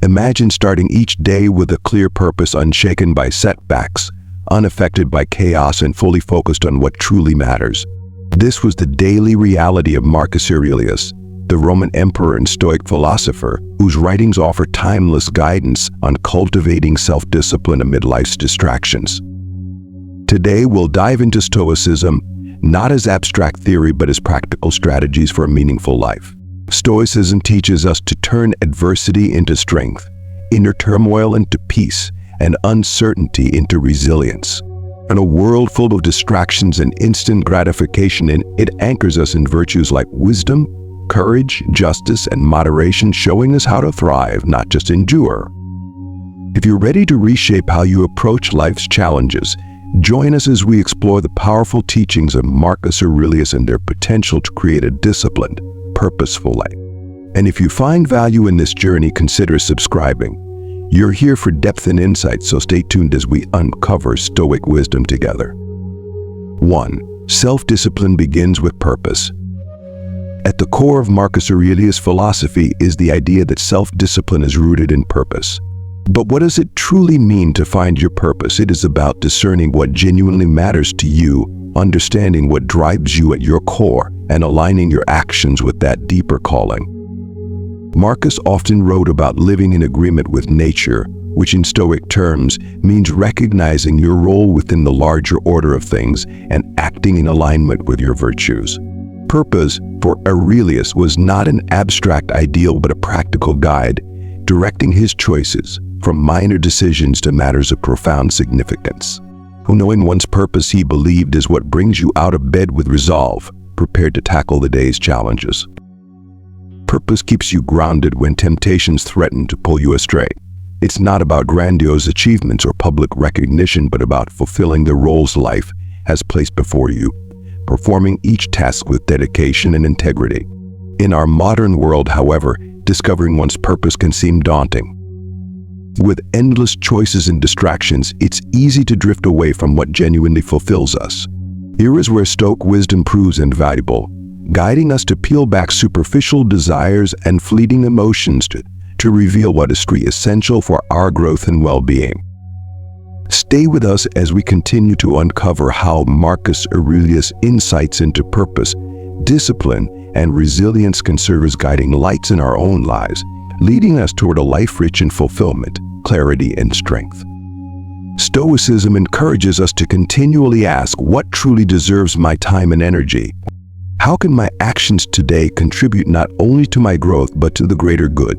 Imagine starting each day with a clear purpose, unshaken by setbacks, unaffected by chaos, and fully focused on what truly matters. This was the daily reality of Marcus Aurelius, the Roman emperor and Stoic philosopher, whose writings offer timeless guidance on cultivating self-discipline amid life's distractions. Today, we'll dive into Stoicism, not as abstract theory, but as practical strategies for a meaningful life. Stoicism teaches us to turn adversity into strength, inner turmoil into peace, and uncertainty into resilience. In a world full of distractions and instant gratification, it anchors us in virtues like wisdom, courage, justice, and moderation, showing us how to thrive, not just endure. If you're ready to reshape how you approach life's challenges, join us as we explore the powerful teachings of Marcus Aurelius and their potential to create a disciplined, purposeful life. And if you find value in this journey, consider subscribing. You're here for depth and insight, so stay tuned as we uncover Stoic wisdom together. 1. Self-discipline begins with purpose. At the core of Marcus Aurelius' philosophy is the idea that self-discipline is rooted in purpose. But what does it truly mean to find your purpose? It is about discerning what genuinely matters to you, understanding what drives you at your core, and aligning your actions with that deeper calling. Marcus often wrote about living in agreement with nature, which in Stoic terms means recognizing your role within the larger order of things and acting in alignment with your virtues. Purpose, for Aurelius, was not an abstract ideal but a practical guide, directing his choices from minor decisions to matters of profound significance. Knowing one's purpose, he believed, is what brings you out of bed with resolve, prepared to tackle the day's challenges. Purpose keeps you grounded when temptations threaten to pull you astray. It's not about grandiose achievements or public recognition, but about fulfilling the roles life has placed before you, performing each task with dedication and integrity. In our modern world, however, discovering one's purpose can seem daunting. With endless choices and distractions, it's easy to drift away from what genuinely fulfills us. Here is where Stoic wisdom proves invaluable, guiding us to peel back superficial desires and fleeting emotions to reveal what is truly essential for our growth and well-being. Stay with us as we continue to uncover how Marcus Aurelius' insights into purpose, discipline, and resilience can serve as guiding lights in our own lives, leading us toward a life rich in fulfillment, clarity, and strength. Stoicism encourages us to continually ask, what truly deserves my time and energy? How can my actions today contribute not only to my growth but to the greater good?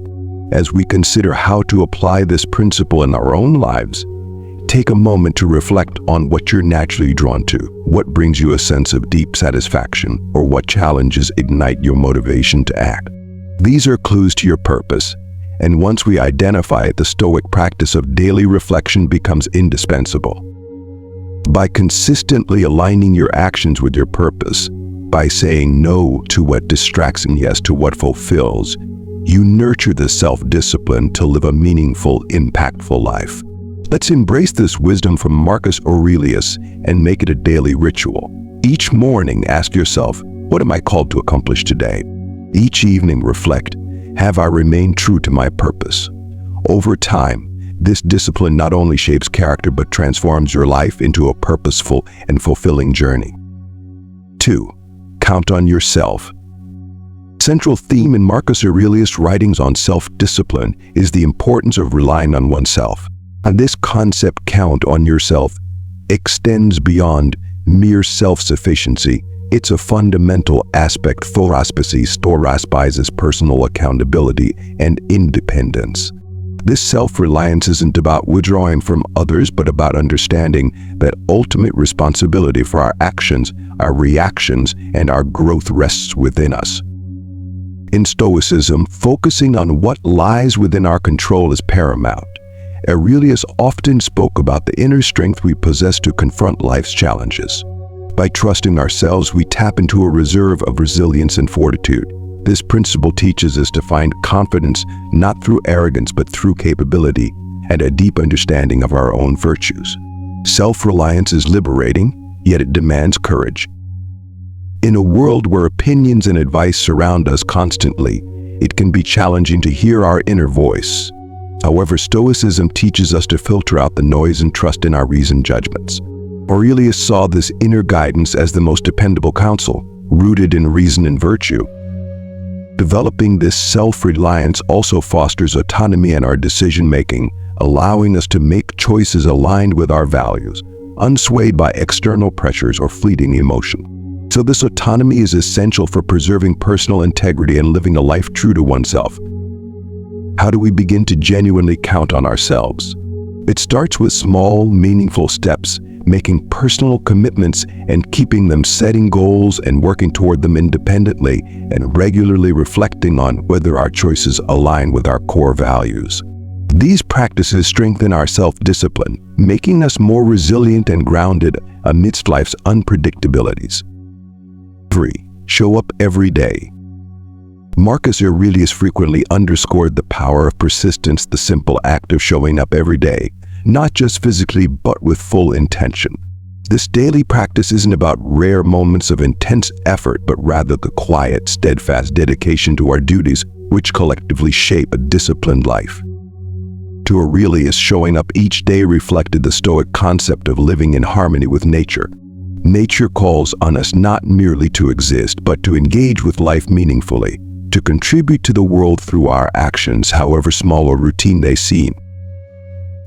As we consider how to apply this principle in our own lives, take a moment to reflect on what you're naturally drawn to, what brings you a sense of deep satisfaction, or what challenges ignite your motivation to act. These are clues to your purpose, and once we identify it, the Stoic practice of daily reflection becomes indispensable. By consistently aligning your actions with your purpose, by saying no to what distracts and yes to what fulfills, you nurture the self-discipline to live a meaningful, impactful life. Let's embrace this wisdom from Marcus Aurelius and make it a daily ritual. Each morning, ask yourself, what am I called to accomplish today? Each evening, reflect, have I remained true to my purpose? Over time, this discipline not only shapes character but transforms your life into a purposeful and fulfilling journey. 2. Count on yourself. Central theme in Marcus Aurelius' writings on self-discipline is the importance of relying on oneself. And this concept, count on yourself, extends beyond mere self-sufficiency. It's a fundamental aspect for Stoicism's personal accountability and independence. This self-reliance isn't about withdrawing from others, but about understanding that ultimate responsibility for our actions, our reactions, and our growth rests within us. In Stoicism, focusing on what lies within our control is paramount. Aurelius often spoke about the inner strength we possess to confront life's challenges. By trusting ourselves, we tap into a reserve of resilience and fortitude. This principle teaches us to find confidence not through arrogance but through capability and a deep understanding of our own virtues. Self-reliance is liberating, yet it demands courage. In a world where opinions and advice surround us constantly, it can be challenging to hear our inner voice. However, Stoicism teaches us to filter out the noise and trust in our reasoned judgments. Aurelius saw this inner guidance as the most dependable counsel, rooted in reason and virtue. Developing this self-reliance also fosters autonomy in our decision-making, allowing us to make choices aligned with our values, unswayed by external pressures or fleeting emotion. So this autonomy is essential for preserving personal integrity and living a life true to oneself. How do we begin to genuinely count on ourselves? It starts with small, meaningful steps, making personal commitments and keeping them, setting goals and working toward them independently, and regularly reflecting on whether our choices align with our core values. These practices strengthen our self-discipline, making us more resilient and grounded amidst life's unpredictabilities. 3. Show up every day. Marcus Aurelius frequently underscored the power of persistence, the simple act of showing up every day, not just physically but with full intention. This daily practice isn't about rare moments of intense effort, but rather the quiet, steadfast dedication to our duties, which collectively shape a disciplined life. To Aurelius, showing up each day reflected the Stoic concept of living in harmony with nature. Nature calls on us not merely to exist, but to engage with life meaningfully, to contribute to the world through our actions, however small or routine they seem.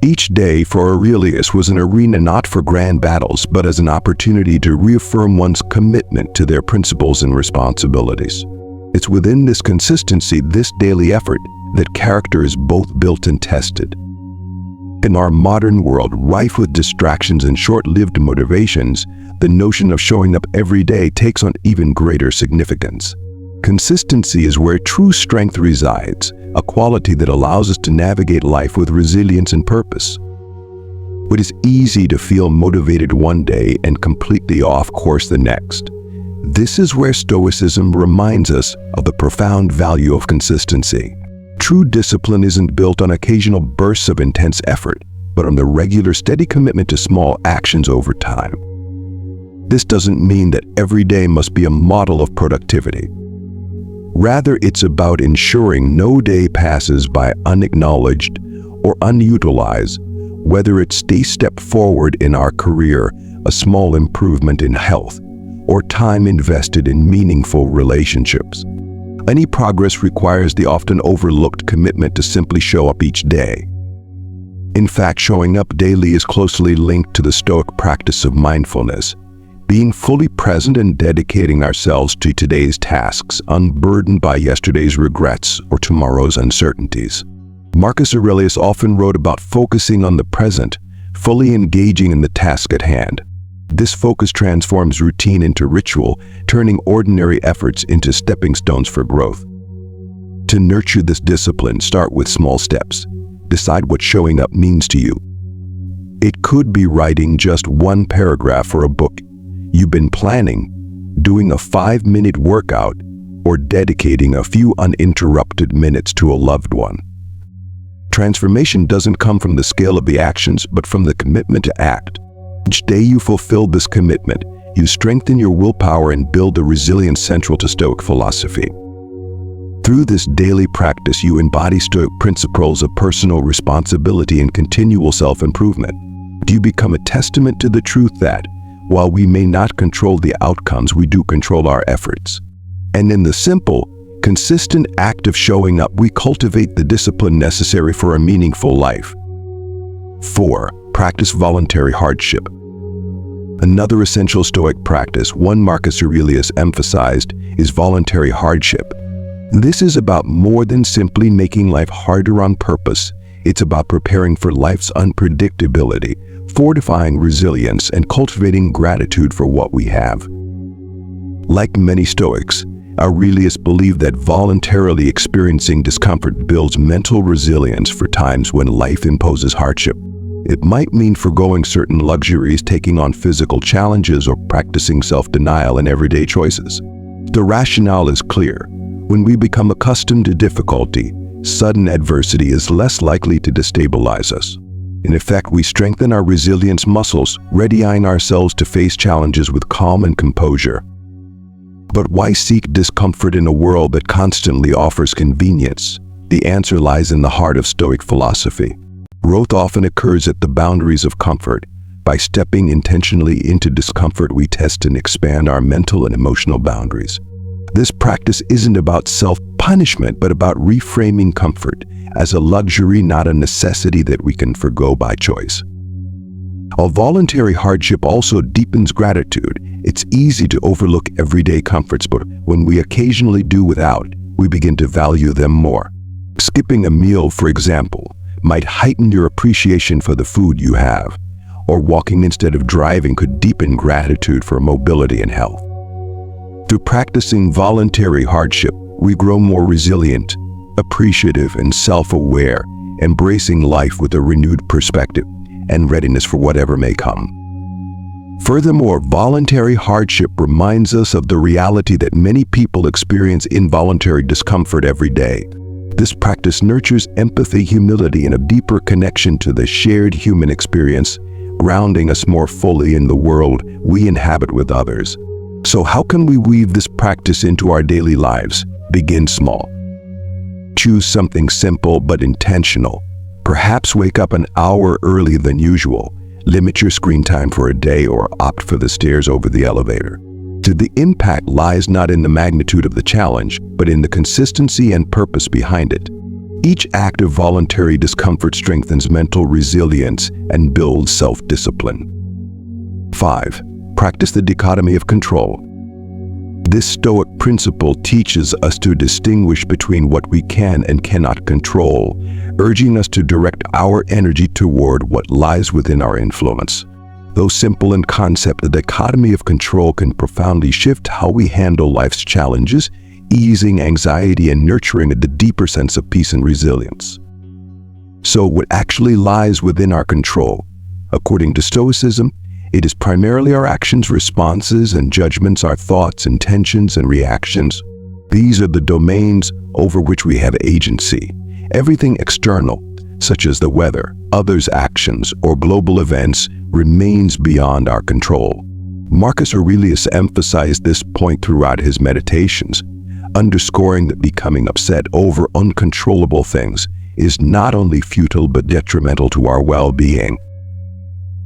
Each day for Aurelius was an arena not for grand battles, but as an opportunity to reaffirm one's commitment to their principles and responsibilities. It's within this consistency, this daily effort, that character is both built and tested. In our modern world, rife with distractions and short-lived motivations, the notion of showing up every day takes on even greater significance. Consistency is where true strength resides, a quality that allows us to navigate life with resilience and purpose. It is easy to feel motivated one day and completely off course the next. This is where Stoicism reminds us of the profound value of consistency. True discipline isn't built on occasional bursts of intense effort, but on the regular, steady commitment to small actions over time. This doesn't mean that every day must be a model of productivity. Rather, it's about ensuring no day passes by unacknowledged or unutilized, whether it's a step forward in our career, a small improvement in health, or time invested in meaningful relationships. Any progress requires the often overlooked commitment to simply show up each day. In fact, showing up daily is closely linked to the Stoic practice of mindfulness, being fully present and dedicating ourselves to today's tasks, unburdened by yesterday's regrets or tomorrow's uncertainties. Marcus Aurelius often wrote about focusing on the present, fully engaging in the task at hand. This focus transforms routine into ritual, turning ordinary efforts into stepping stones for growth. To nurture this discipline, start with small steps. Decide what showing up means to you. It could be writing just one paragraph for a book you've been planning, doing a 5-minute workout, or dedicating a few uninterrupted minutes to a loved one. Transformation doesn't come from the scale of the actions, but from the commitment to act. Each day you fulfill this commitment, you strengthen your willpower and build the resilience central to Stoic philosophy. Through this daily practice, you embody Stoic principles of personal responsibility and continual self-improvement. You become a testament to the truth that, while we may not control the outcomes, we do control our efforts. And in the simple, consistent act of showing up, we cultivate the discipline necessary for a meaningful life. 4. Practice voluntary hardship. Another essential Stoic practice, one Marcus Aurelius emphasized, is voluntary hardship. This is about more than simply making life harder on purpose. It's about preparing for life's unpredictability, fortifying resilience, and cultivating gratitude for what we have. Like many Stoics, Aurelius believed that voluntarily experiencing discomfort builds mental resilience for times when life imposes hardship. It might mean forgoing certain luxuries, taking on physical challenges, or practicing self-denial in everyday choices. The rationale is clear. When we become accustomed to difficulty, sudden adversity is less likely to destabilize us. In effect, we strengthen our resilience muscles, readying ourselves to face challenges with calm and composure. But why seek discomfort in a world that constantly offers convenience? The answer lies in the heart of Stoic philosophy. Growth often occurs at the boundaries of comfort. By stepping intentionally into discomfort, we test and expand our mental and emotional boundaries. This practice isn't about self-punishment, but about reframing comfort as a luxury, not a necessity that we can forgo by choice. A voluntary hardship also deepens gratitude. It's easy to overlook everyday comforts, but when we occasionally do without, we begin to value them more. Skipping a meal, for example, might heighten your appreciation for the food you have, or walking instead of driving could deepen gratitude for mobility and health. Through practicing voluntary hardship, we grow more resilient, appreciative, and self-aware, embracing life with a renewed perspective and readiness for whatever may come. Furthermore, voluntary hardship reminds us of the reality that many people experience involuntary discomfort every day. This practice nurtures empathy, humility, and a deeper connection to the shared human experience, grounding us more fully in the world we inhabit with others. So how can we weave this practice into our daily lives? Begin small. Choose something simple but intentional. Perhaps wake up an hour earlier than usual. Limit your screen time for a day, or opt for the stairs over the elevator. The impact lies not in the magnitude of the challenge, but in the consistency and purpose behind it. Each act of voluntary discomfort strengthens mental resilience and builds self-discipline. 5. Practice the dichotomy of control. This Stoic principle teaches us to distinguish between what we can and cannot control, urging us to direct our energy toward what lies within our influence. Though simple in concept, the dichotomy of control can profoundly shift how we handle life's challenges, easing anxiety and nurturing a deeper sense of peace and resilience. So what actually lies within our control? According to Stoicism, it is primarily our actions, responses, and judgments, our thoughts, intentions, and reactions. These are the domains over which we have agency. Everything external, such as the weather, others' actions, or global events, remains beyond our control. Marcus Aurelius emphasized this point throughout his meditations, underscoring that becoming upset over uncontrollable things is not only futile but detrimental to our well-being.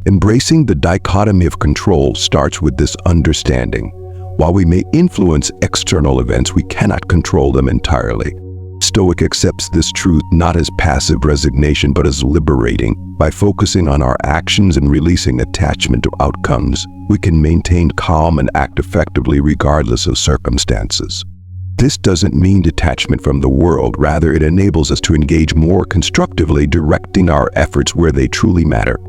Embracing the dichotomy of control starts with this understanding. While we may influence external events, we cannot control them entirely. Stoic accepts this truth not as passive resignation but as liberating. By focusing on our actions and releasing attachment to outcomes, we can maintain calm and act effectively regardless of circumstances. This doesn't mean detachment from the world, rather it enables us to engage more constructively, directing our efforts where they truly matter.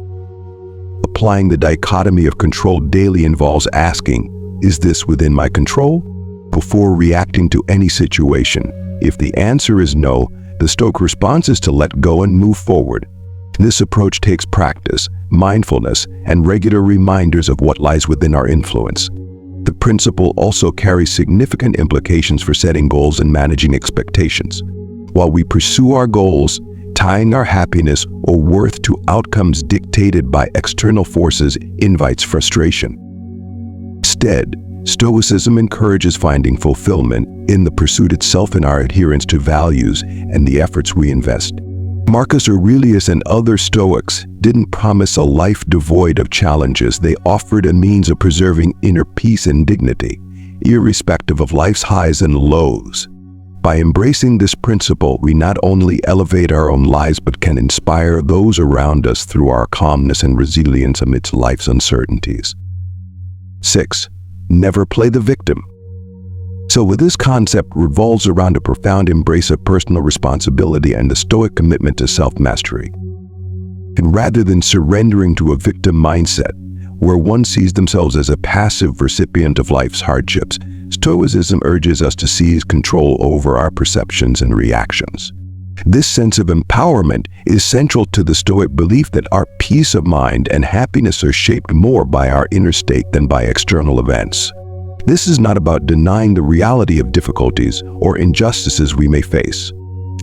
Applying the dichotomy of control daily involves asking, is this within my control? Before reacting to any situation. If the answer is no, the Stoic response is to let go and move forward. This approach takes practice, mindfulness, and regular reminders of what lies within our influence. The principle also carries significant implications for setting goals and managing expectations. While we pursue our goals, tying our happiness or worth to outcomes dictated by external forces invites frustration. Instead, Stoicism encourages finding fulfillment in the pursuit itself and our adherence to values and the efforts we invest. Marcus Aurelius and other Stoics didn't promise a life devoid of challenges. They offered a means of preserving inner peace and dignity, irrespective of life's highs and lows. By embracing this principle, we not only elevate our own lives but can inspire those around us through our calmness and resilience amidst life's uncertainties. 6. Never play the victim. So this concept revolves around a profound embrace of personal responsibility and the Stoic commitment to self-mastery. And rather than surrendering to a victim mindset, where one sees themselves as a passive recipient of life's hardships, Stoicism urges us to seize control over our perceptions and reactions. This sense of empowerment is central to the Stoic belief that our peace of mind and happiness are shaped more by our inner state than by external events. This is not about denying the reality of difficulties or injustices we may face.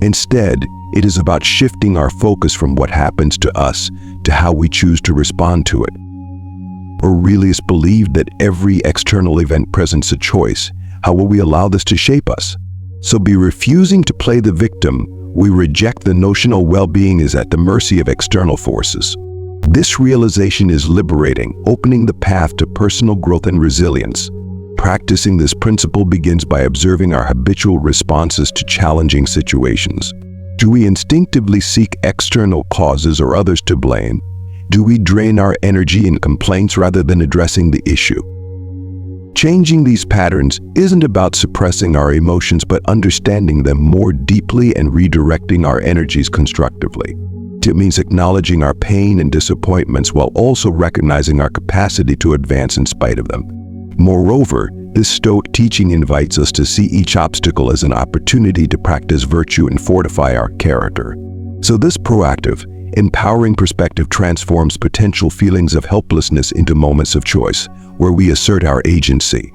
Instead, it is about shifting our focus from what happens to us to how we choose to respond to it. Aurelius believed that every external event presents a choice. How will we allow this to shape us? So by refusing to play the victim, We reject the notion of well-being is at the mercy of external forces. This realization is liberating, opening the path to personal growth and resilience. Practicing this principle begins by observing our habitual responses to challenging situations. Do we instinctively seek external causes or others to blame? Do we drain our energy in complaints rather than addressing the issue? Changing these patterns isn't about suppressing our emotions but understanding them more deeply and redirecting our energies constructively. It means acknowledging our pain and disappointments while also recognizing our capacity to advance in spite of them. Moreover, this Stoic teaching invites us to see each obstacle as an opportunity to practice virtue and fortify our character. So this proactive, empowering perspective transforms potential feelings of helplessness into moments of choice, where we assert our agency.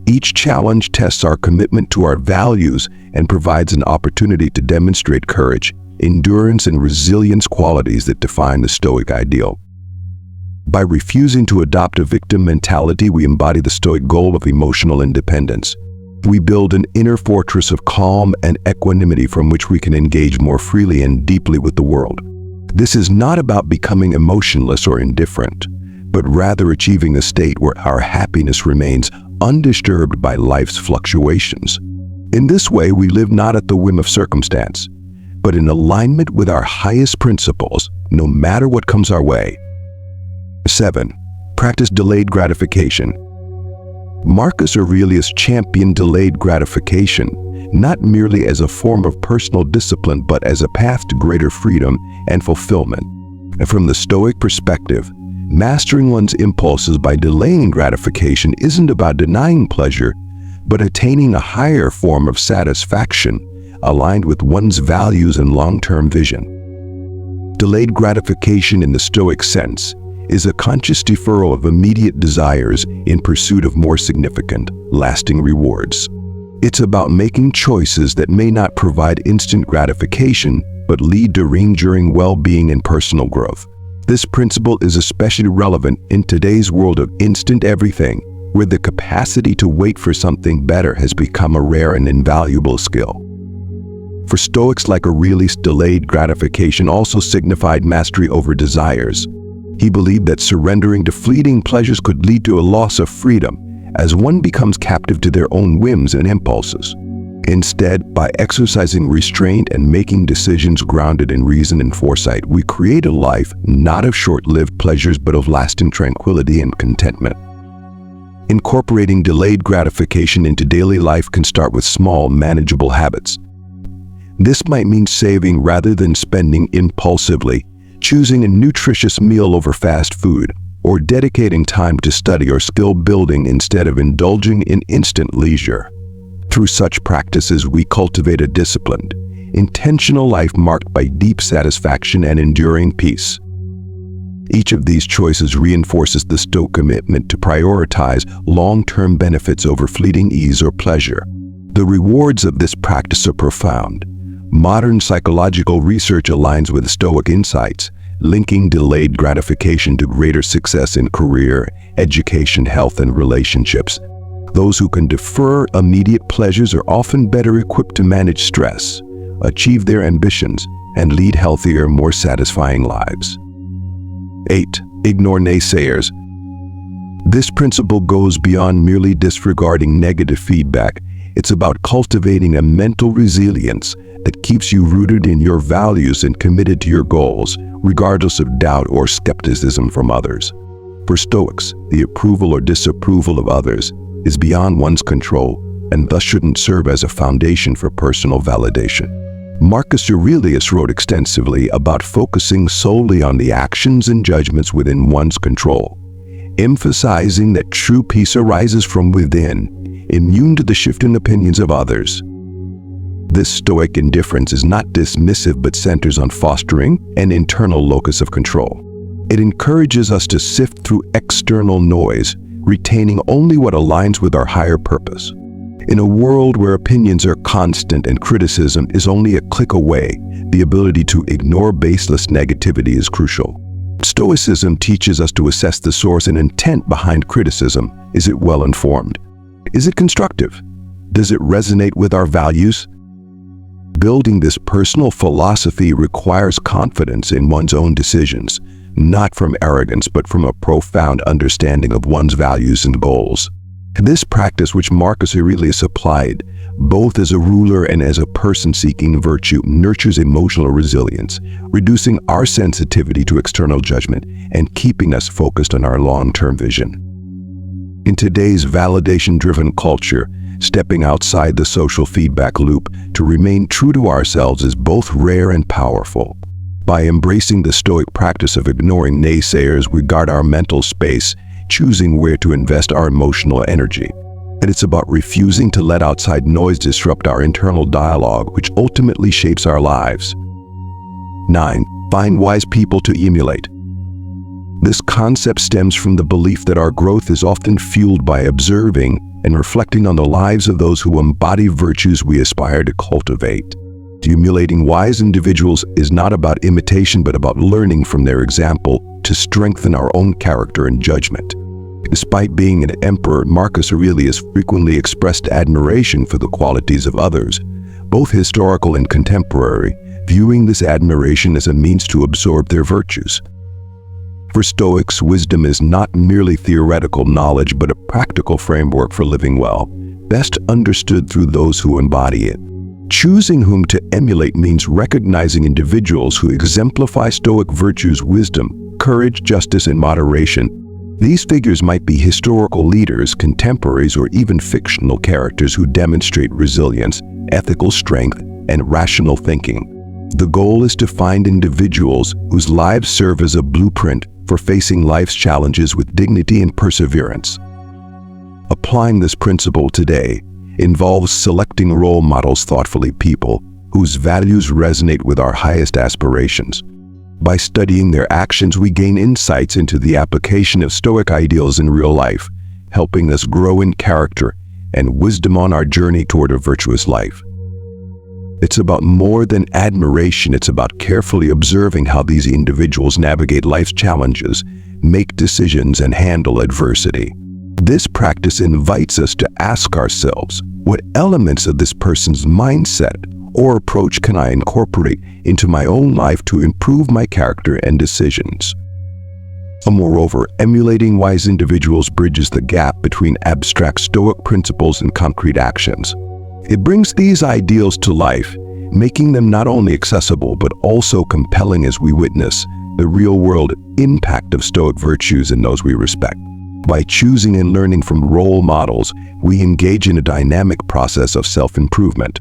Each challenge tests our commitment to our values and provides an opportunity to demonstrate courage, endurance, and resilience, qualities that define the Stoic ideal. By refusing to adopt a victim mentality, we embody the Stoic goal of emotional independence. We build an inner fortress of calm and equanimity from which we can engage more freely and deeply with the world. This is not about becoming emotionless or indifferent, but rather achieving a state where our happiness remains undisturbed by life's fluctuations. In this way, we live not at the whim of circumstance, but in alignment with our highest principles, no matter what comes our way. 7. Practice delayed gratification. Marcus Aurelius championed delayed gratification, not merely as a form of personal discipline, but as a path to greater freedom and fulfillment. And from the Stoic perspective, mastering one's impulses by delaying gratification isn't about denying pleasure, but attaining a higher form of satisfaction aligned with one's values and long-term vision. Delayed gratification in the Stoic sense is a conscious deferral of immediate desires in pursuit of more significant, lasting rewards. It's about making choices that may not provide instant gratification, but lead to enduring well-being and personal growth. This principle is especially relevant in today's world of instant everything, where the capacity to wait for something better has become a rare and invaluable skill. For Stoics like Aurelius, delayed gratification also signified mastery over desires. He believed that surrendering to fleeting pleasures could lead to a loss of freedom, as one becomes captive to their own whims and impulses. Instead, by exercising restraint and making decisions grounded in reason and foresight, we create a life not of short-lived pleasures but of lasting tranquility and contentment. Incorporating delayed gratification into daily life can start with small, manageable habits. This might mean saving rather than spending impulsively, choosing a nutritious meal over fast food, or dedicating time to study or skill building instead of indulging in instant leisure. Through such practices, we cultivate a disciplined, intentional life marked by deep satisfaction and enduring peace. Each of these choices reinforces the Stoic commitment to prioritize long-term benefits over fleeting ease or pleasure. The rewards of this practice are profound. Modern psychological research aligns with Stoic insights, linking delayed gratification to greater success in career, education, health, and relationships. Those who can defer immediate pleasures are often better equipped to manage stress, achieve their ambitions, and lead healthier, more satisfying lives. 8. Ignore naysayers. This principle goes beyond merely disregarding negative feedback. It's about cultivating a mental resilience that keeps you rooted in your values and committed to your goals, regardless of doubt or skepticism from others. For Stoics, the approval or disapproval of others is beyond one's control and thus shouldn't serve as a foundation for personal validation. Marcus Aurelius wrote extensively about focusing solely on the actions and judgments within one's control, emphasizing that true peace arises from within, immune to the shifting opinions of others. This Stoic indifference is not dismissive but centers on fostering an internal locus of control. It encourages us to sift through external noise, retaining only what aligns with our higher purpose. In a world where opinions are constant and criticism is only a click away, the ability to ignore baseless negativity is crucial. Stoicism teaches us to assess the source and intent behind criticism. Is it well-informed? Is it constructive? Does it resonate with our values? Building this personal philosophy requires confidence in one's own decisions, not from arrogance but from a profound understanding of one's values and goals. This practice, which Marcus Aurelius applied, both as a ruler and as a person seeking virtue, nurtures emotional resilience, reducing our sensitivity to external judgment and keeping us focused on our long-term vision. In today's validation-driven culture, stepping outside the social feedback loop to remain true to ourselves is both rare and powerful. By embracing the Stoic practice of ignoring naysayers, we guard our mental space, choosing where to invest our emotional energy. And it's about refusing to let outside noise disrupt our internal dialogue, which ultimately shapes our lives. 9. Find wise people to emulate. This concept stems from the belief that our growth is often fueled by observing and reflecting on the lives of those who embody virtues we aspire to cultivate. Emulating wise individuals is not about imitation but about learning from their example to strengthen our own character and judgment. Despite being an emperor, Marcus Aurelius frequently expressed admiration for the qualities of others, both historical and contemporary, viewing this admiration as a means to absorb their virtues. For Stoics, wisdom is not merely theoretical knowledge but a practical framework for living well, best understood through those who embody it. Choosing whom to emulate means recognizing individuals who exemplify Stoic virtues, wisdom, courage, justice, and moderation. These figures might be historical leaders, contemporaries, or even fictional characters who demonstrate resilience, ethical strength, and rational thinking. The goal is to find individuals whose lives serve as a blueprint for facing life's challenges with dignity and perseverance. Applying this principle today involves selecting role models thoughtfully, people whose values resonate with our highest aspirations. By studying their actions, we gain insights into the application of Stoic ideals in real life, helping us grow in character and wisdom on our journey toward a virtuous life. It's about more than admiration, it's about carefully observing how these individuals navigate life's challenges, make decisions, and handle adversity. This practice invites us to ask ourselves, what elements of this person's mindset or approach can I incorporate into my own life to improve my character and decisions? Moreover, emulating wise individuals bridges the gap between abstract Stoic principles and concrete actions. It brings these ideals to life, making them not only accessible but also compelling as we witness the real-world impact of Stoic virtues in those we respect. By choosing and learning from role models, we engage in a dynamic process of self-improvement.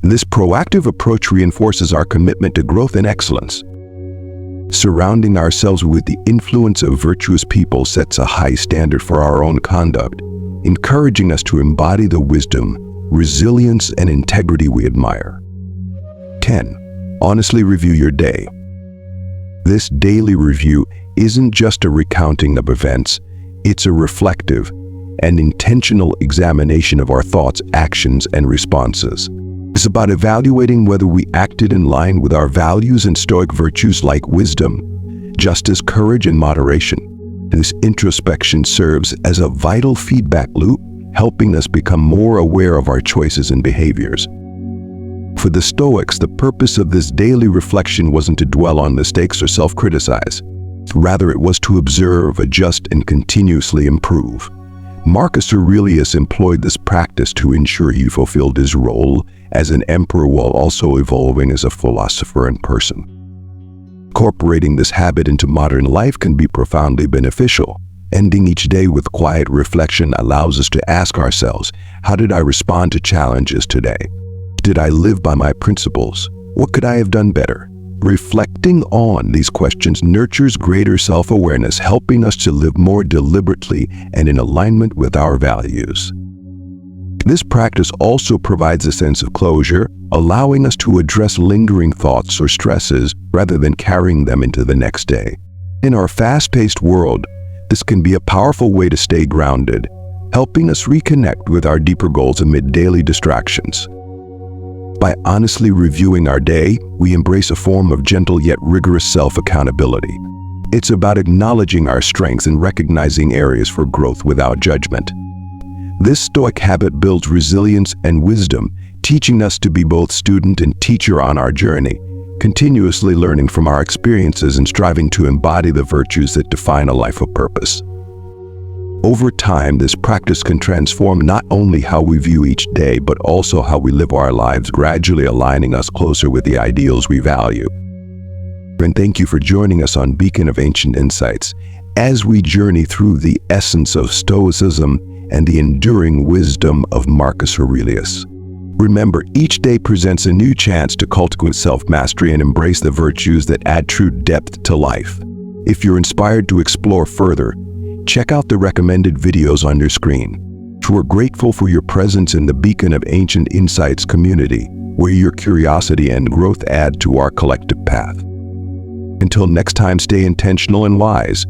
This proactive approach reinforces our commitment to growth and excellence. Surrounding ourselves with the influence of virtuous people sets a high standard for our own conduct, encouraging us to embody the wisdom, resilience, and integrity we admire. 10. Honestly review your day. This daily review isn't just a recounting of events. It's a reflective and intentional examination of our thoughts, actions, and responses. It's about evaluating whether we acted in line with our values and Stoic virtues like wisdom, justice, courage, and moderation. This introspection serves as a vital feedback loop, helping us become more aware of our choices and behaviors. For the Stoics, the purpose of this daily reflection wasn't to dwell on mistakes or self-criticize. Rather, it was to observe, adjust, and continuously improve. Marcus Aurelius employed this practice to ensure he fulfilled his role as an emperor while also evolving as a philosopher and person. Incorporating this habit into modern life can be profoundly beneficial. Ending each day with quiet reflection allows us to ask ourselves, how did I respond to challenges today? Did I live by my principles? What could I have done better? Reflecting on these questions nurtures greater self-awareness, helping us to live more deliberately and in alignment with our values. This practice also provides a sense of closure, allowing us to address lingering thoughts or stresses rather than carrying them into the next day. In our fast-paced world, this can be a powerful way to stay grounded, helping us reconnect with our deeper goals amid daily distractions. By honestly reviewing our day, we embrace a form of gentle yet rigorous self-accountability. It's about acknowledging our strengths and recognizing areas for growth without judgment. This Stoic habit builds resilience and wisdom, teaching us to be both student and teacher on our journey, continuously learning from our experiences and striving to embody the virtues that define a life of purpose. Over time, this practice can transform not only how we view each day, but also how we live our lives, gradually aligning us closer with the ideals we value. And thank you for joining us on Beacon of Ancient Insights as we journey through the essence of Stoicism and the enduring wisdom of Marcus Aurelius. Remember, each day presents a new chance to cultivate self-mastery and embrace the virtues that add true depth to life. If you're inspired to explore further, check out the recommended videos on your screen. We're grateful for your presence in the Beacon of Ancient Insights community, where your curiosity and growth add to our collective path. Until next time, stay intentional and wise.